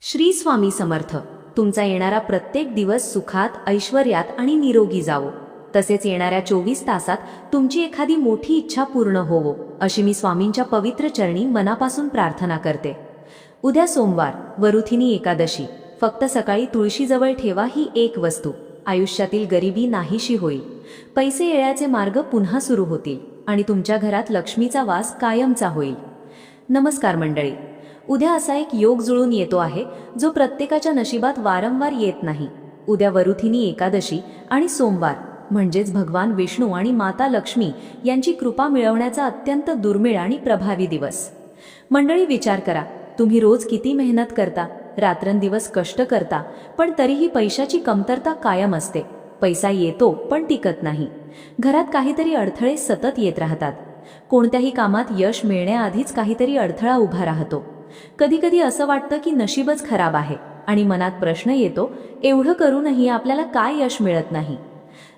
श्री स्वामी समर्थ. तुमचा येणारा प्रत्येक दिवस सुखात, ऐश्वर्यात आणि निरोगी जावो. तसेच येणाऱ्या 24 तासात तुमची एखादी मोठी इच्छा पूर्ण होवो, अशी मी स्वामींच्या पवित्र चरणी मनापासून प्रार्थना करते. उद्या सोमवार, वरुथिनी एकादशी. फक्त सकाळी तुळशीजवळ ठेवा ही एक वस्तू. आयुष्यातील गरिबी नाहीशी होईल, पैसे येण्याचे मार्ग पुन्हा सुरू होतील आणि तुमच्या घरात लक्ष्मीचा वास कायमचा होईल. नमस्कार मंडळी. उद्या असा एक योग जुळून येतो आहे जो प्रत्येकाच्या नशिबात वारंवार येत नाही. उद्या वरुथिनी एकादशी आणि सोमवार म्हणजेच भगवान विष्णू आणि माता लक्ष्मी यांची कृपा मिळवण्याचा अत्यंत दुर्मिळ आणि प्रभावी दिवस. मंडळी, विचार करा, तुम्ही रोज किती मेहनत करता, रात्रंदिवस कष्ट करता, पण तरीही पैशाची कमतरता कायम असते. पैसा येतो पण टिकत नाही. घरात काहीतरी अडथळे सतत येत राहतात. कोणत्याही कामात यश मिळण्याआधीच काहीतरी अडथळा उभा राहतो. कधी कधी असं वाटतं की नशीबच खराब आहे आणि मनात प्रश्न येतो, एवढं करूनही आपल्याला काय यश मिळत नाही.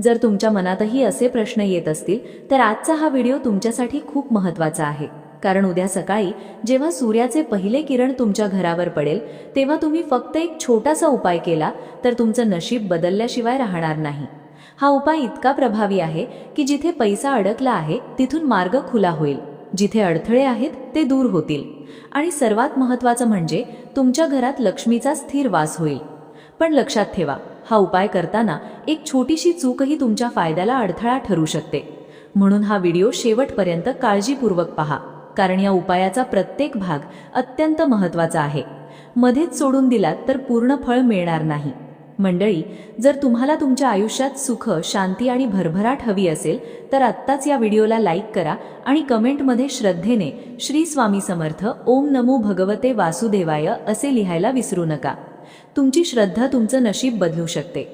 जर तुमच्या मनातही असे प्रश्न येत असतील तर आजचा हा व्हिडिओ तुमच्यासाठी खूप महत्त्वाचा आहे. कारण उद्या सकाळी जेव्हा सूर्याचे पहिले किरण तुमच्या घरावर पडेल तेव्हा तुम्ही फक्त एक छोटासा उपाय केला तर तुमचं नशीब बदलल्याशिवाय राहणार नाही. हा उपाय इतका प्रभावी आहे की जिथे पैसा अडकला आहे तिथून मार्ग खुला होईल, जिथे अडथळे आहेत ते दूर होतील आणि सर्वात महत्त्वाचं म्हणजे तुमच्या घरात लक्ष्मीचा स्थिर वास होईल. पण लक्षात ठेवा, हा उपाय करताना एक छोटीशी चूकही तुमच्या फायद्याला अडथळा ठरू शकते. म्हणून हा व्हिडिओ शेवटपर्यंत काळजीपूर्वक पहा, कारण या उपायाचा प्रत्येक भाग अत्यंत महत्त्वाचा आहे. मध्येच सोडून दिलात तर पूर्ण फळ मिळणार नाही. मंडळी, जर तुम्हाला तुमच्या आयुष्यात सुख, शांती आणि भरभराट हवी असेल तर आत्ताच या व्हिडिओला लाईक करा आणि कमेंटमध्ये श्रद्धेने श्री स्वामी समर्थ, ओम नमो भगवते वासुदेवाय असे लिहायला विसरू नका. तुमची श्रद्धा तुमचं नशीब बदलू शकते.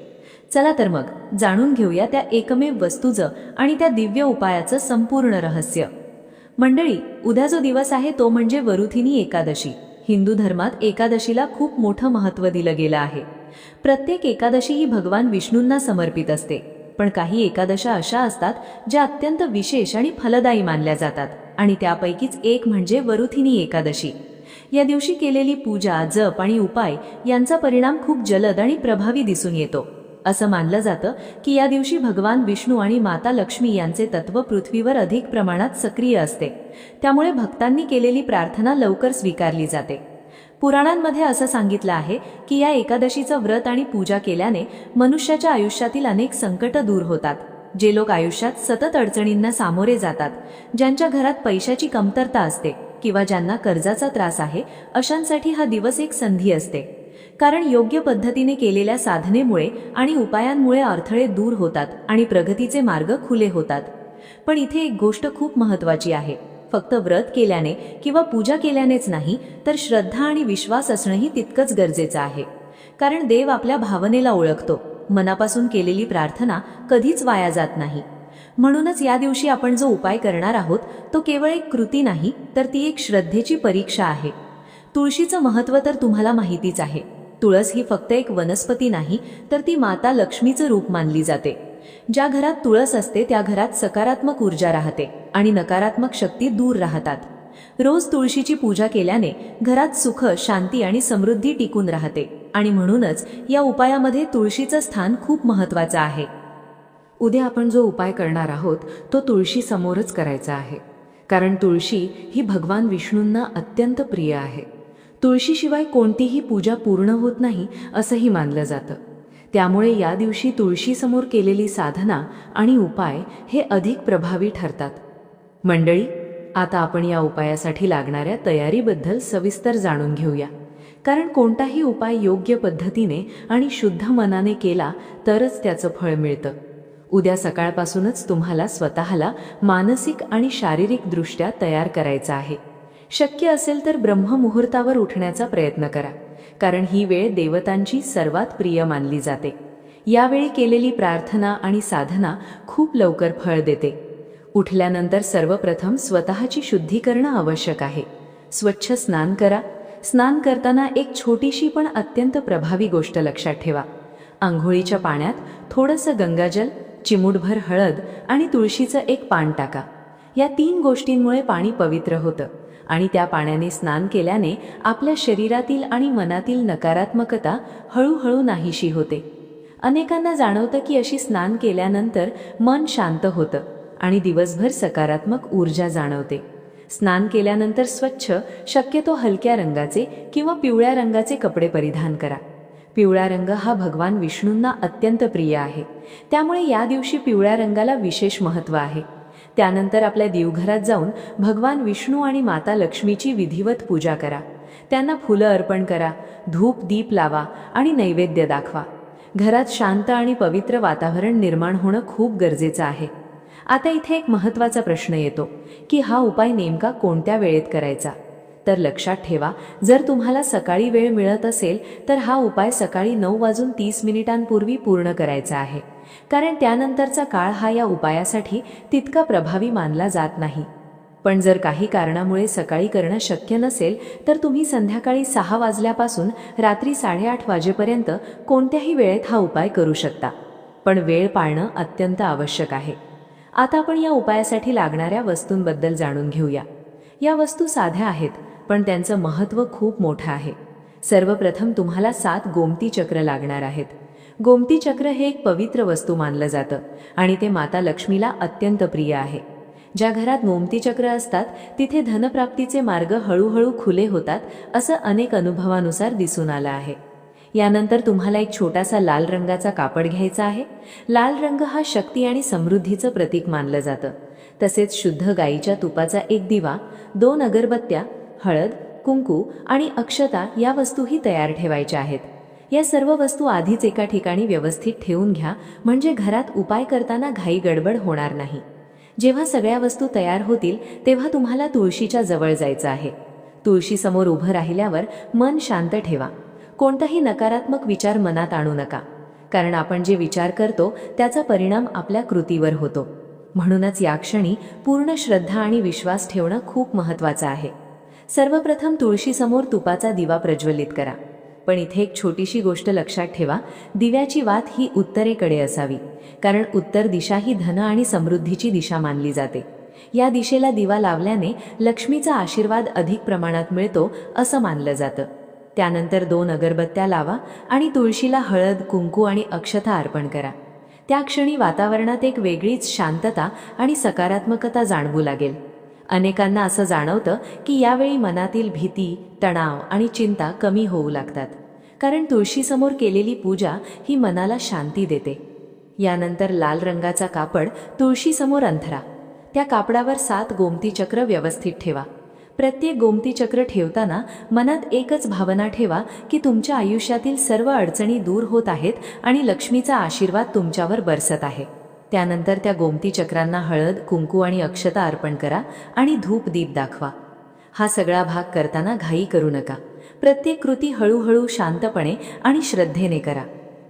चला तर मग जाणून घेऊया त्या एकमेव वस्तूचं आणि त्या दिव्य उपायाचं संपूर्ण रहस्य. मंडळी, उद्या जो दिवस आहे तो म्हणजे वरुथिनी एकादशी. हिंदू धर्मात एकादशीला खूप मोठं महत्त्व दिलं गेलं आहे. प्रत्येक एकादशी ही भगवान विष्णूंना समर्पित असते. पण काही एकादशा अशा असतात ज्या अत्यंत विशेष आणि फलदायी मानल्या जातात आणि त्यापैकीच एक म्हणजे वरुथिनी एकादशी. या दिवशी केलेली पूजा, जप आणि उपाय यांचा परिणाम खूप जलद आणि प्रभावी दिसून येतो. असं मानलं जातं की या दिवशी भगवान विष्णू आणि माता लक्ष्मी यांचे तत्व पृथ्वीवर अधिक प्रमाणात सक्रिय असते. त्यामुळे भक्तांनी केलेली प्रार्थना लवकर स्वीकारली जाते. पुराणांमध्ये असं सांगितलं आहे की या एकादशीचं व्रत आणि पूजा केल्याने मनुष्याच्या आयुष्यातील अनेक संकट दूर होतात. जे लोक आयुष्यात सतत अडचणींना सामोरे जातात, ज्यांच्या घरात पैशाची कमतरता असते किंवा ज्यांना कर्जाचा त्रास आहे, अशांसाठी हा दिवस एक संधी असते. कारण योग्य पद्धतीने केलेल्या साधनेमुळे आणि उपायांमुळे अडथळे दूर होतात आणि प्रगतीचे मार्ग खुले होतात. पण इथे एक गोष्ट खूप महत्त्वाची आहे. फक्त व्रत केल्याने किंवा पूजा केल्यानेच नाही, तर श्रद्धा आणि विश्वास असणंही तितकंच गरजेचं आहे. कारण देव आपल्या भावनेला ओळखतो. मनापासून केलेली प्रार्थना कधीच वाया जात नाही. म्हणूनच या दिवशी आपण जो उपाय करणार आहोत तो केवळ एक कृती नाही, तर ती एक श्रद्धेची परीक्षा आहे. तुळशीचं महत्त्व तर तुम्हाला माहितीच आहे. तुळस ही फक्त एक वनस्पती नाही, तर ती माता लक्ष्मीचं रूप मानली जाते. ज्या घरात तुळस असते त्या घरात सकारात्मक ऊर्जा राहते आणि नकारात्मक शक्ती दूर राहतात. रोज तुळशीची पूजा केल्याने घरात सुख, शांती आणि समृद्धी टिकून राहते आणि म्हणूनच या उपायामध्ये तुळशीचं स्थान खूप महत्त्वाचं आहे. उद्या आपण जो उपाय करणार आहोत तो तुळशी समोरच करायचा आहे. कारण तुळशी ही भगवान विष्णूंना अत्यंत प्रिय आहे. तुळशीशिवाय कोणतीही पूजा पूर्ण होत नाही असंही मानलं जातं. त्यामुळे या दिवशी तुळशीसमोर केलेली साधना आणि उपाय हे अधिक प्रभावी ठरतात. मंडळी, आता आपण या उपायासाठी लागणाऱ्या तयारीबद्दल सविस्तर जाणून घेऊया. कारण कोणताही उपाय योग्य पद्धतीने आणि शुद्ध मनाने केला तरच त्याचं फळ मिळतं. उद्या सकाळपासूनच तुम्हाला स्वतःला मानसिक आणि शारीरिक दृष्ट्या तयार करायचं आहे. शक्य असेल तर ब्रह्ममुहूर्तावर उठण्याचा प्रयत्न करा, कारण ही वेळ देवतांची सर्वात प्रिय मानली जाते. यावेळी केलेली प्रार्थना आणि साधना खूप लवकर फळ देते. उठल्यानंतर सर्वप्रथम स्वतःची शुद्धी करणं आवश्यक आहे. स्वच्छ स्नान करा. स्नान करताना एक छोटीशी पण अत्यंत प्रभावी गोष्ट लक्षात ठेवा. आंघोळीच्या पाण्यात थोडंसं गंगाजल, चिमूटभर हळद आणि तुळशीचं एक पान टाका. या 3 गोष्टींमुळे पाणी पवित्र होतं आणि त्या पाण्याने स्नान केल्याने आपल्या शरीरातील आणि मनातील नकारात्मकता हळूहळू नाहीशी होते. अनेकांना जाणवतं की अशी स्नान केल्यानंतर मन शांत होतं आणि दिवसभर सकारात्मक ऊर्जा जाणवते. स्नान केल्यानंतर स्वच्छ, शक्यतो हलक्या रंगाचे किंवा पिवळ्या रंगाचे कपडे परिधान करा. पिवळा रंग हा भगवान विष्णूंना अत्यंत प्रिय आहे, त्यामुळे या दिवशी पिवळ्या रंगाला विशेष महत्त्व आहे. त्यानंतर आपल्या देवघरात जाऊन भगवान विष्णू आणि माता लक्ष्मीची विधिवत पूजा करा. त्यांना फुलं अर्पण करा, धूप दीप लावा आणि नैवेद्य दाखवा. घरात शांत आणि पवित्र वातावरण निर्माण होणं खूप गरजेचं आहे. आता इथे एक महत्त्वाचा प्रश्न येतो की हा उपाय नेमका कोणत्या वेळेत करायचा? तर लक्षात ठेवा, जर तुम्हाला सकाळी वेळ मिळत असेल तर हा उपाय सकाळी 9:30 पूर्ण करायचा आहे, कारण त्यानंतरचा काळ हा या उपायासाठी तितका प्रभावी मानला जात नाही. पण जर काही कारणामुळे सकाळी करणं शक्य नसेल तर तुम्ही संध्याकाळी 6 वाजल्यापासून रात्री 8:30 वाजेपर्यंत कोणत्याही वेळेत हा उपाय करू शकता. पण वेळ पाळणं अत्यंत आवश्यक आहे. आता आपण या उपायासाठी लागणाऱ्या वस्तूंबद्दल जाणून घेऊया. या वस्तू साध्या आहेत, पण त्यांचं महत्त्व खूप मोठं आहे. सर्वप्रथम तुम्हाला 7 गोमती चक्र लागणार आहेत. गोमती चक्र हे एक पवित्र वस्तू मानलं जातं आणि ते माता लक्ष्मीला अत्यंत प्रिय आहे. ज्या घरात गोमती चक्र असतात तिथे धनप्राप्तीचे मार्ग हळूहळू खुले होतात, असं अनेक अनुभवानुसार दिसून आलं आहे. यानंतर तुम्हाला एक छोटासा लाल रंगाचा कापड घ्यायचा आहे. लाल रंग हा शक्ती आणि समृद्धीचं प्रतीक मानलं जातं. तसेच शुद्ध गाईच्या तुपाचा एक दिवा, 2 अगरबत्त्या, हळद, कुंकू आणि अक्षता या वस्तूही तयार ठेवायच्या आहेत. या सर्व वस्तू आधीच एका ठिकाणी व्यवस्थित ठेवून घ्या, म्हणजे घरात उपाय करताना घाई गडबड होणार नाही. जेव्हा सगळ्या वस्तू तयार होतील तेव्हा तुम्हाला तुळशीच्या जवळ जायचं आहे. तुळशीसमोर उभं राहिल्यावर मन शांत ठेवा. कोणताही नकारात्मक विचार मनात आणू नका, कारण आपण जे विचार करतो त्याचा परिणाम आपल्या कृतीवर होतो. म्हणूनच या क्षणी पूर्ण श्रद्धा आणि विश्वास ठेवणं खूप महत्त्वाचं आहे. सर्वप्रथम तुळशीसमोर तुपाचा दिवा प्रज्वलित करा. पण इथे एक छोटीशी गोष्ट लक्षात ठेवा, दिव्याची वात ही उत्तरेकडे असावी, कारण उत्तर दिशा ही धन आणि समृद्धीची दिशा मानली जाते. या दिशेला दिवा लावल्याने लक्ष्मीचा आशीर्वाद अधिक प्रमाणात मिळतो असं मानलं जातं. त्यानंतर 2 अगरबत्त्या लावा आणि तुळशीला हळद, कुंकू आणि अक्षता अर्पण करा. त्या क्षणी वातावरणात एक वेगळीच शांतता आणि सकारात्मकता जाणवू लागेल. अनेकांना असं जाणवतं की यावेळी मनातील भीती, तणाव आणि चिंता कमी होऊ लागतात, कारण तुळशीसमोर केलेली पूजा ही मनाला शांती देते. यानंतर लाल रंगाचा कापड तुळशीसमोर अंथरा. त्या कापडावर 7 गोमती चक्र व्यवस्थित ठेवा. प्रत्येक गोमती चक्र ठेवताना मनात एकच भावना ठेवा की तुमच्या आयुष्यातील सर्व अडचणी दूर होत आहेत आणि लक्ष्मीचा आशीर्वाद तुमच्यावर बरसत आहे. त्यानंतर त्या गोमती चक्रांना हळद, कुंकू आणि अक्षता अर्पण करा आणि धूप दीप दाखवा. हा सगळा भाग करताना घाई करू नका. प्रत्येक कृती हळूहळू शांतपणे आणि श्रद्धेने करा,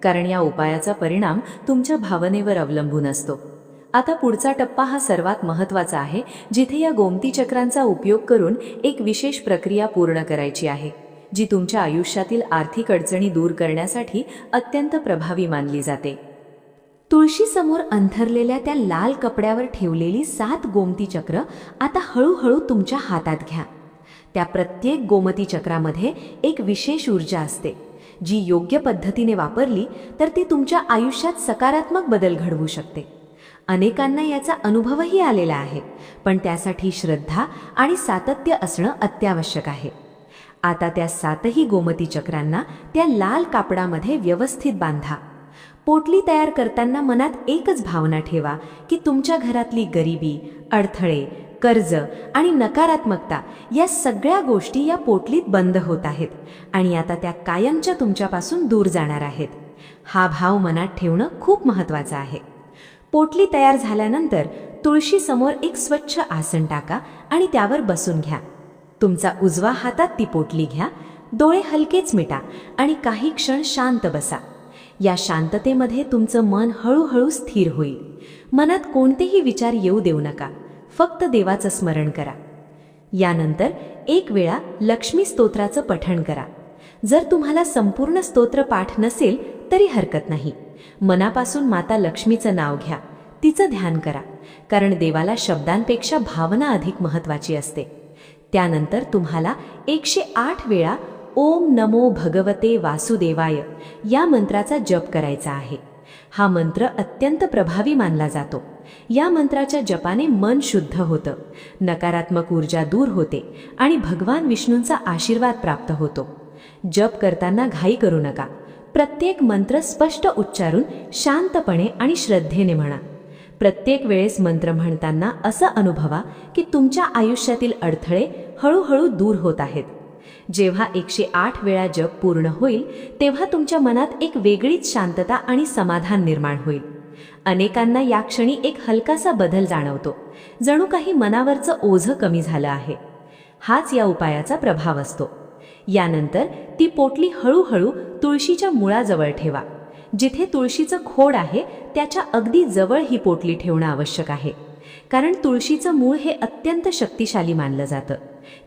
कारण या उपायाचा परिणाम तुमच्या भावनेवर अवलंबून असतो. आता पुढचा टप्पा हा सर्वात महत्त्वाचा आहे, जिथे या गोमती चक्रांचा उपयोग करून एक विशेष प्रक्रिया पूर्ण करायची आहे, जी तुमच्या आयुष्यातील आर्थिक अडचणी दूर करण्यासाठी अत्यंत प्रभावी मानली जाते. तुळशीसमोर अंथरलेल्या त्या लाल कपड्यावर ठेवलेली 7 गोमती चक्र आता हळूहळू तुमच्या हातात घ्या. त्या प्रत्येक गोमती चक्रामध्ये एक विशेष ऊर्जा असते, जी योग्य पद्धतीने वापरली तर ती तुमच्या आयुष्यात सकारात्मक बदल घडवू शकते. अनेकांना याचा अनुभवही आलेला आहे, पण त्यासाठी श्रद्धा आणि सातत्य असणं अत्यावश्यक आहे. आता त्या 7ही गोमती चक्रांना त्या लाल कापडामध्ये व्यवस्थित बांधा. पोटली तयार करताना मनात एकच भावना ठेवा की तुमच्या घरातली गरिबी, अडथळे, कर्ज आणि नकारात्मकता या सगळ्या गोष्टी या पोटलीत बंद होत आहेत आणि आता त्या कायमच्या तुमच्यापासून दूर जाणार आहेत. हा भाव मनात ठेवणं खूप महत्त्वाचं आहे. पोटली तयार झाल्यानंतर तुळशीसमोर एक स्वच्छ आसन टाका आणि त्यावर बसून घ्या. तुमचा उजवा हातात ती पोटली घ्या, डोळे हलकेच मिटा आणि काही क्षण शांत बसा. या शांततेमध्ये तुमचं मन हळूहळू स्थिर होईल. मनात कोणतेही विचार येऊ देऊ नका, फक्त देवाचं स्मरण करा. यानंतर एक वेळा लक्ष्मी स्तोत्राचं पठण करा. जर तुम्हाला संपूर्ण स्तोत्र पाठ नसेल तरी हरकत नाही. मनापासून माता लक्ष्मीचं नाव घ्या, तिचं ध्यान करा, कारण देवाला शब्दांपेक्षा भावना अधिक महत्त्वाची असते. त्यानंतर तुम्हाला 108 वेळा ओम नमो भगवते वासुदेवाय या मंत्राचा जप करायचा आहे. हा मंत्र अत्यंत प्रभावी मानला जातो. या मंत्राच्या जपाने मन शुद्ध होतं, नकारात्मक ऊर्जा दूर होते आणि भगवान विष्णूंचा आशीर्वाद प्राप्त होतो. जप करताना घाई करू नका. प्रत्येक मंत्र स्पष्ट उच्चारून शांतपणे आणि श्रद्धेने म्हणा. प्रत्येक वेळेस मंत्र म्हणताना असं अनुभवा की तुमच्या आयुष्यातील अडथळे हळूहळू दूर होत आहेत. जेव्हा 108 वेळा जप पूर्ण होईल तेव्हा तुमच्या मनात एक वेगळीच शांतता आणि समाधान निर्माण होईल. अनेकांना या क्षणी एक हलकासा बदल जाणवतो, जणू काही मनावरचं ओझं कमी झालं आहे. हाच या उपायाचा प्रभाव असतो. यानंतर ती पोटली हळूहळू तुळशीच्या मुळाजवळ ठेवा. जिथे तुळशीचं खोड आहे त्याच्या अगदी जवळ ही पोटली ठेवणं आवश्यक आहे, कारण तुळशीचं मूळ हे अत्यंत शक्तिशाली मानलं जातं.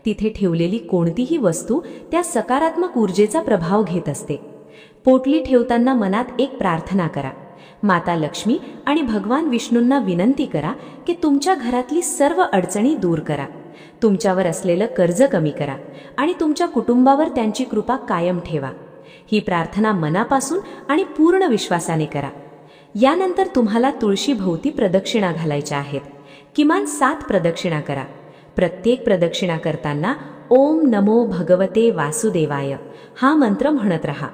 तिथे ठेवलेली कोणतीही वस्तू त्या सकारात्मक ऊर्जेचा प्रभाव घेत असते. पोटली ठेवताना मनात एक प्रार्थना करा. माता लक्ष्मी आणि भगवान विष्णूंना विनंती करा की तुमच्या घरातली सर्व अडचणी दूर करा, तुमच्यावर असलेलं कर्ज कमी करा आणि तुमच्या कुटुंबावर त्यांची कृपा कायम ठेवा. ही प्रार्थना मनापासून आणि पूर्ण विश्वासाने करा. यानंतर तुम्हाला तुळशीभोवती प्रदक्षिणा घालायच्या आहेत. किमान 7 प्रदक्षिणा करा. प्रत्येक प्रदक्षिणा करताना ओम नमो भगवते वासुदेवाय हा मंत्र म्हणत राहा.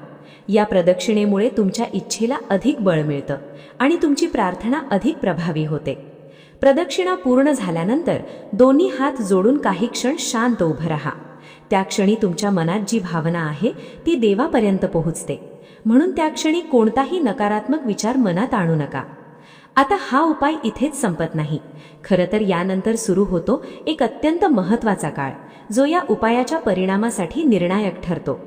या प्रदक्षिणेमुळे तुमच्या इच्छेला अधिक बळ मिळतं आणि तुमची प्रार्थना अधिक प्रभावी होते. प्रदक्षिणा पूर्ण झाल्यानंतर दोन्ही हात जोडून काही क्षण शांत उभं राहा. त्या क्षणी तुमच्या मनात जी भावना आहे ती देवापर्यंत पोहोचते, म्हणून त्या क्षणी कोणताही नकारात्मक विचार मनात आणू नका. आता हा उपाय इथेच संपत नाही. खरं तर यानंतर सुरू होतो एक अत्यंत महत्त्वाचा काळ, जो या उपायाच्या परिणामासाठी निर्णायक ठरतो.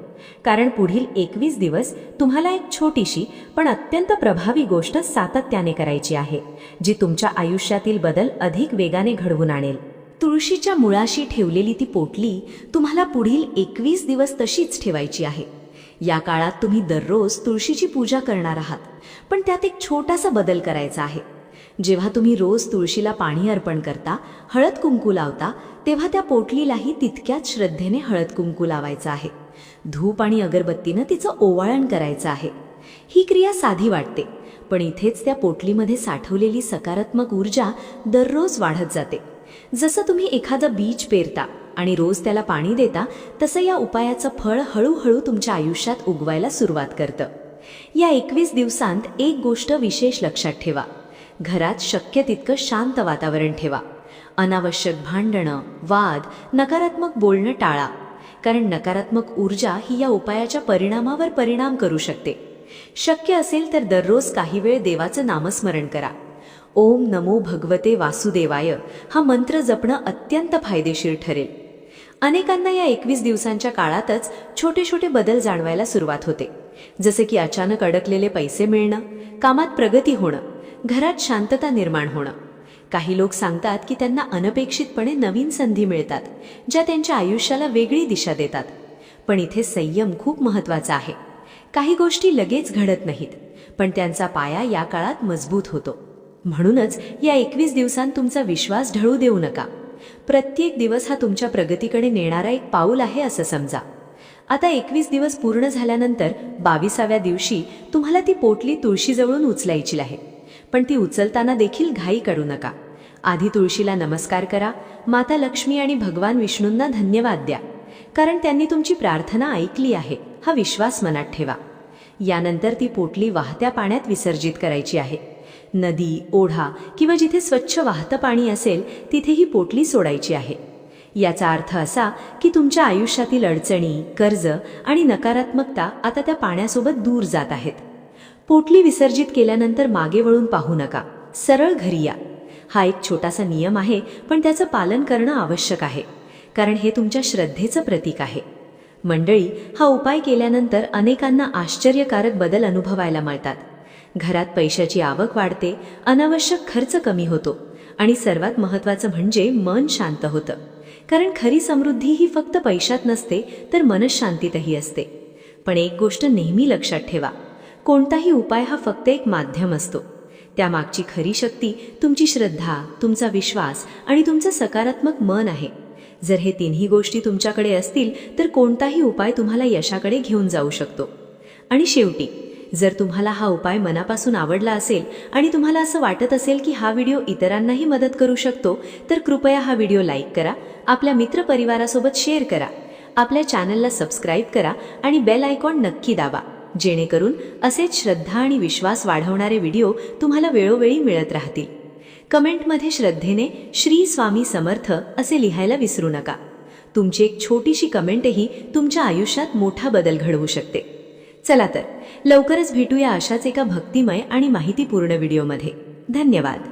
कारण पुढील 21 दिवस तुम्हाला एक छोटीशी पण अत्यंत प्रभावी गोष्ट सातत्याने करायची आहे, जी तुमच्या आयुष्यातील बदल अधिक वेगाने घडवून आणेल. तुळशीच्या मुळाशी ठेवलेली ती पोटली तुम्हाला पुढील 21 दिवस तशीच ठेवायची आहे. या काळात तुम्ही दररोज तुळशीची पूजा करणार आहात, पण त्यात एक छोटासा बदल करायचा आहे. जेव्हा तुम्ही रोज तुळशीला पाणी अर्पण करता, हळद कुंकू लावता, तेव्हा त्या पोटलीलाही तितक्याच श्रद्धेने हळद कुंकू लावायचं आहे. धूप आणि अगरबत्तीनं तिचं ओवाळण करायचं आहे. ही क्रिया साधी वाटते, पण इथेच त्या पोटलीमध्ये साठवलेली सकारात्मक ऊर्जा दररोज वाढत जाते. जसं तुम्ही एखादं बीज पेरता आणि रोज त्याला पाणी देता, तसं या उपायाचं फळ हळूहळू तुमच्या आयुष्यात उगवायला सुरुवात करतं. या 21 दिवसांत एक गोष्ट विशेष लक्षात ठेवा. घरात शक्य तितकं शांत वातावरण ठेवा. अनावश्यक भांडणं, वाद, नकारात्मक बोलणं टाळा, कारण नकारात्मक ऊर्जा ही या उपायाच्या परिणामावर परिणाम करू शकते. शक्य असेल तर दररोज काही वेळ देवाचं नामस्मरण करा. ओम नमो भगवते वासुदेवाय हा मंत्र जपणं अत्यंत फायदेशीर ठरेल. अनेकांना या 21 दिवसांच्या काळातच छोटे छोटे बदल जाणवायला सुरुवात होते, जसे की अचानक अडकलेले पैसे मिळणं, कामात प्रगती होणं, घरात शांतता निर्माण होणं. काही लोक सांगतात की त्यांना अनपेक्षितपणे नवीन संधी मिळतात, ज्या त्यांच्या आयुष्याला वेगळी दिशा देतात. पण इथे संयम खूप महत्त्वाचा आहे. काही गोष्टी लगेच घडत नाहीत, पण त्यांचा पाया या काळात मजबूत होतो. म्हणूनच या 21 दिवसांत तुमचा विश्वास ढळू देऊ नका. प्रत्येक दिवस हा तुमच्या प्रगतीकडे नेणारा एक पाऊल आहे असं समजा. आता 21 दिवस पूर्ण झाल्यानंतर 22व्या दिवशी तुम्हाला ती पोटली तुळशीजवळून उचलायची आहे. पण ती उचलताना देखील घाई करू नका. आधी तुळशीला नमस्कार करा. माता लक्ष्मी आणि भगवान विष्णूंना धन्यवाद द्या, कारण त्यांनी तुमची प्रार्थना ऐकली आहे हा विश्वास मनात ठेवा. यानंतर ती पोटली वाहत्या पाण्यात विसर्जित करायची आहे. नदी, ओढा किंवा जिथे स्वच्छ वाहतं पाणी असेल तिथे ही पोटली सोडायची आहे. याचा अर्थ असा की तुमच्या आयुष्यातील अडचणी, कर्ज आणि नकारात्मकता आता त्या पाण्यासोबत दूर जात आहेत. पोटली विसर्जित केल्यानंतर मागे वळून पाहू नका. सरळ घरी या. हा एक छोटासा नियम आहे, पण त्याचं पालन करणं आवश्यक आहे, कारण हे तुमच्या श्रद्धेचं प्रतीक आहे. मंडळी, हा उपाय केल्यानंतर अनेकांना आश्चर्यकारक बदल अनुभवायला मिळतात. घरात पैशाची आवक वाढते, अनावश्यक खर्च कमी होतो आणि सर्वात महत्त्वाचं म्हणजे मन शांत होतं. कारण खरी समृद्धी ही फक्त पैशात नसते, तर मनशांतीतही असते. पण एक गोष्ट नेहमी लक्षात ठेवा, कोणताही उपाय हा फक्त एक माध्यम असतो. त्यामागची खरी शक्ती तुमची श्रद्धा, तुमचा विश्वास आणि तुमचं सकारात्मक मन आहे. जर हे तिन्ही गोष्टी तुमच्याकडे असतील तर कोणताही उपाय तुम्हाला यशाकडे घेऊन जाऊ शकतो. आणि शेवटी, जर तुम्हाला हा उपाय मनापासून आवडला असेल आणि तुम्हाला असं वाटत असेल की हा व्हिडिओ इतरांनाही मदत करू शकतो, तर कृपया हा व्हिडिओ लाईक करा, आपल्या मित्रपरिवारासोबत शेअर करा, आपल्या चॅनलला सबस्क्राईब करा आणि बेल आयकॉन नक्की दाबा, जेणेकरून असेच श्रद्धा आणि विश्वास वाढवणारे व्हिडिओ तुम्हाला वेळोवेळी मिळत राहतील. कमेंटमध्ये श्रद्धेने श्री स्वामी समर्थ असे लिहायला विसरू नका. तुमची एक छोटीशी कमेंटही तुमच्या आयुष्यात मोठा बदल घडवू शकते. चला तर, लवकरच भेटूया अशाच एका भक्तिमय आणि माहितीपूर्ण व्हिडिओमध्ये. धन्यवाद.